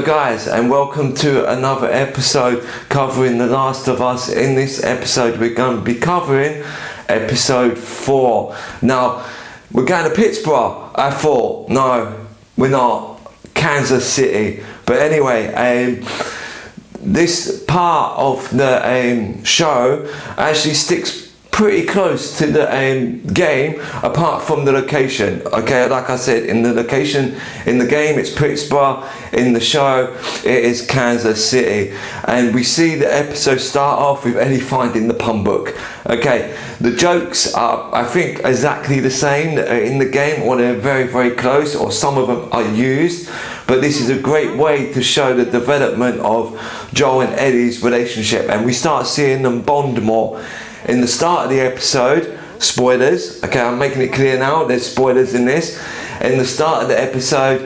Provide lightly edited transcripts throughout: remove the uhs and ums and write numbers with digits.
Hello guys, and welcome to another episode covering The Last of Us. In this episode we're going to be covering episode 4. Now we're going to Pittsburgh. I thought, no we're not, Kansas City. But anyway, this part of the show actually sticks pretty close to the game, apart from the location. Okay, like I said, in the location in the game it's Pittsburgh, in the show it is Kansas City, and we see the episode start off with Ellie finding the pump book. Okay, the jokes are, I think, exactly the same in the game, or they're very, very close, or some of them are used. But this is a great way to show the development of Joel and Ellie's relationship, and we start seeing them bond more. In the start of the episode, spoilers, okay, I'm making it clear now, there's spoilers in this. In the start of the episode,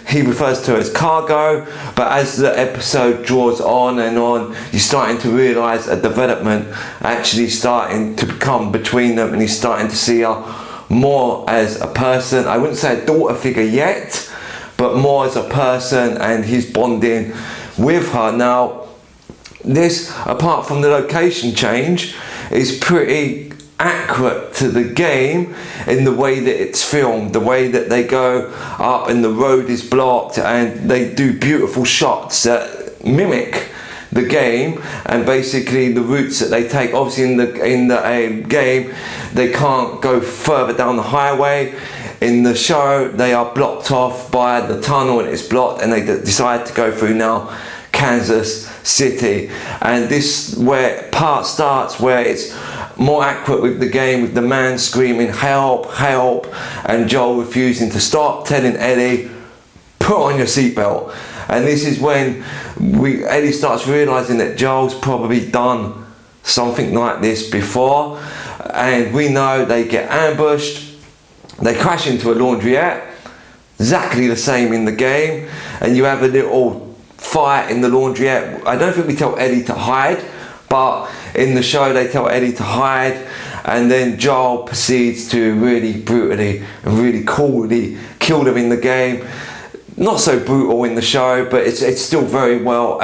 he refers to her as cargo, but as the episode draws on and on, you're starting to realise a development actually starting to become between them, and he's starting to see her more as a person. I wouldn't say a daughter figure yet, but more as a person, and he's bonding with her. Now, this, apart from the location change, is pretty accurate to the game in the way that it's filmed, the way that they go up and the road is blocked, and they do beautiful shots that mimic the game, and basically the routes that they take. Obviously in the game they can't go further down the highway. In the show they are blocked off by the tunnel, and it's blocked, and they decide to go through now Kansas City. And this where part starts, where it's more accurate with the game, with the man screaming help, help, and Joel refusing to stop, telling Ellie, put on your seatbelt. And this is when Ellie starts realizing that Joel's probably done something like this before, and we know they get ambushed, they crash into a laundrette, exactly the same in the game, and you have a little fight in the laundrette. I don't think we tell Ellie to hide, but in the show they tell Ellie to hide, and then Joel proceeds to really brutally and really coolly kill them in the game. Not so brutal in the show, but it's still very well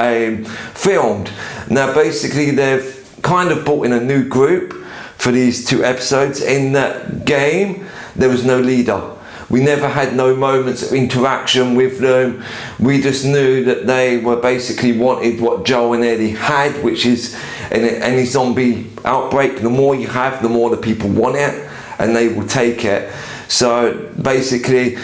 filmed. Now basically they've kind of brought in a new group for these 2 episodes. In that game there was no leader. We never had no moments of interaction with them. We just knew that they were basically wanted what Joel and Ellie had, which is any zombie outbreak. The more you have, the more the people want it, and they will take it. So basically,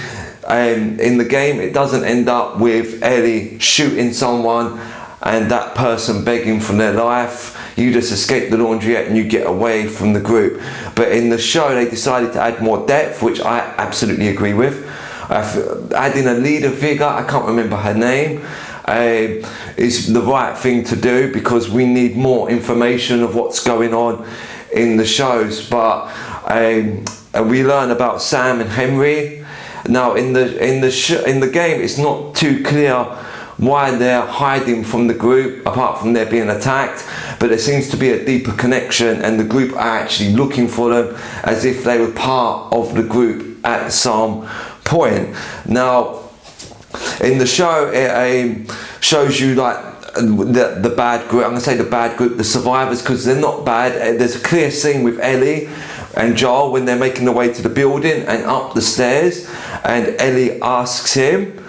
in the game, it doesn't end up with Ellie shooting someone and that person begging for their life. You just escape the laundrette and you get away from the group. But in the show they decided to add more depth, which I absolutely agree with. Adding a leader figure, I can't remember her name, is the right thing to do, because we need more information of what's going on in the shows. But we learn about Sam and Henry. Now in the game it's not too clear why they're hiding from the group, apart from they're being attacked, but there seems to be a deeper connection, and the group are actually looking for them as if they were part of the group at some point. Now in the show it shows you like the bad group. I'm going to say the bad group, the survivors, because they're not bad. There's a clear scene with Ellie and Joel when they're making their way to the building and up the stairs, and Ellie asks him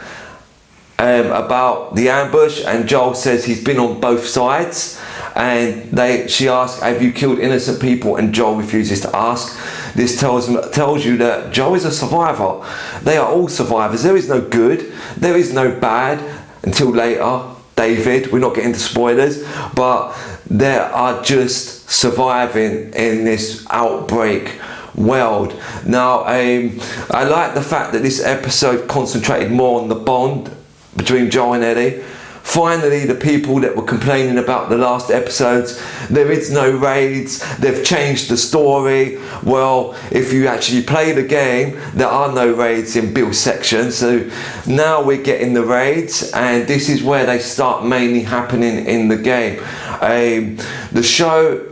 about the ambush, and Joel says he's been on both sides, and she asks, have you killed innocent people, and Joel refuses to ask. This tells you that Joel is a survivor. They are all survivors. There is no good, there is no bad, until later David, we're not getting into spoilers, but they are just surviving in this outbreak world. Now I like the fact that this episode concentrated more on the bond between Joel and Ellie. Finally, the people that were complaining about the last episodes, there is no raids, they've changed the story. Well, if you actually play the game, there are no raids in Bill's section, so now we're getting the raids, and this is where they start mainly happening in the game. The show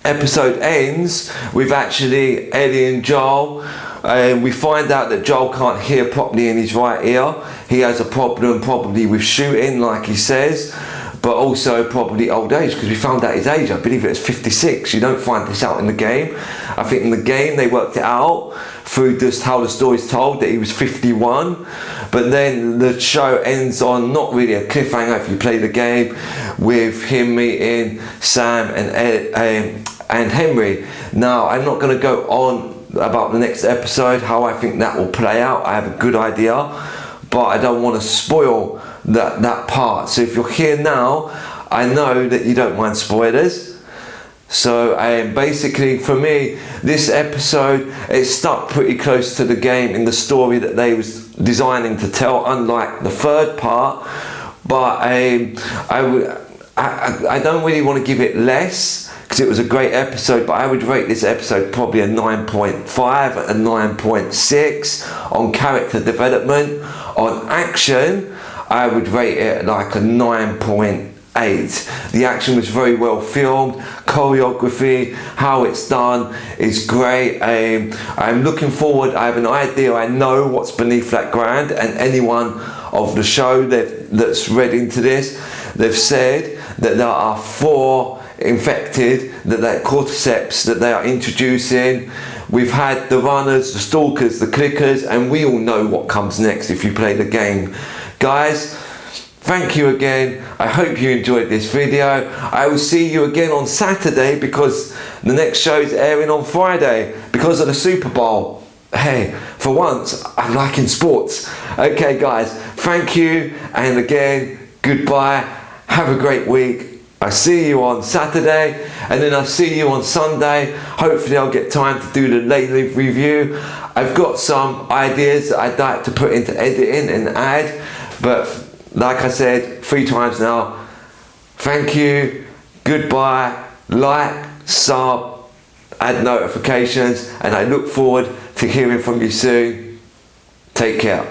episode ends with actually Ellie and Joel we find out that Joel can't hear properly in his right ear. He has a problem probably with shooting, like he says, but also probably old age, because we found out his age. I believe it's 56. You don't find this out in the game. I think in the game they worked it out through just how the story's told that he was 51, but then the show ends on not really a cliffhanger if you play the game, with him meeting Sam and Henry. Now, I'm not going to go on about the next episode, how I think that will play out. I have a good idea, but I don't want to spoil that part. So if you're here now, I know that you don't mind spoilers. So basically for me, this episode, it stuck pretty close to the game in the story that they was designing to tell, unlike the third part. But I don't really want to give it less, because it was a great episode, but I would rate this episode probably a 9.5, a 9.6 on character development. On action, I would rate it like a 9.8. The action was very well filmed, choreography, how it's done is great. I'm looking forward. I have an idea, I know what's beneath that ground, and anyone of the show that's read into this, they've said that there are 4 infected, that cordyceps that they are introducing. We've had the runners, the stalkers, the clickers, and we all know what comes next if you play the game. Guys, thank you again. I hope you enjoyed this video. I will see you again on Saturday, because the next show is airing on Friday because of the Super Bowl. Hey, for once, I like in sports. Okay guys, thank you, and again, goodbye. Have a great week. I see you on Saturday, and then I'll see you on Sunday. Hopefully I'll get time to do the late live review. I've got some ideas that I'd like to put into editing and add, but like I said 3 times now, thank you, goodbye, like, sub, add notifications, and I look forward to hearing from you soon. Take care.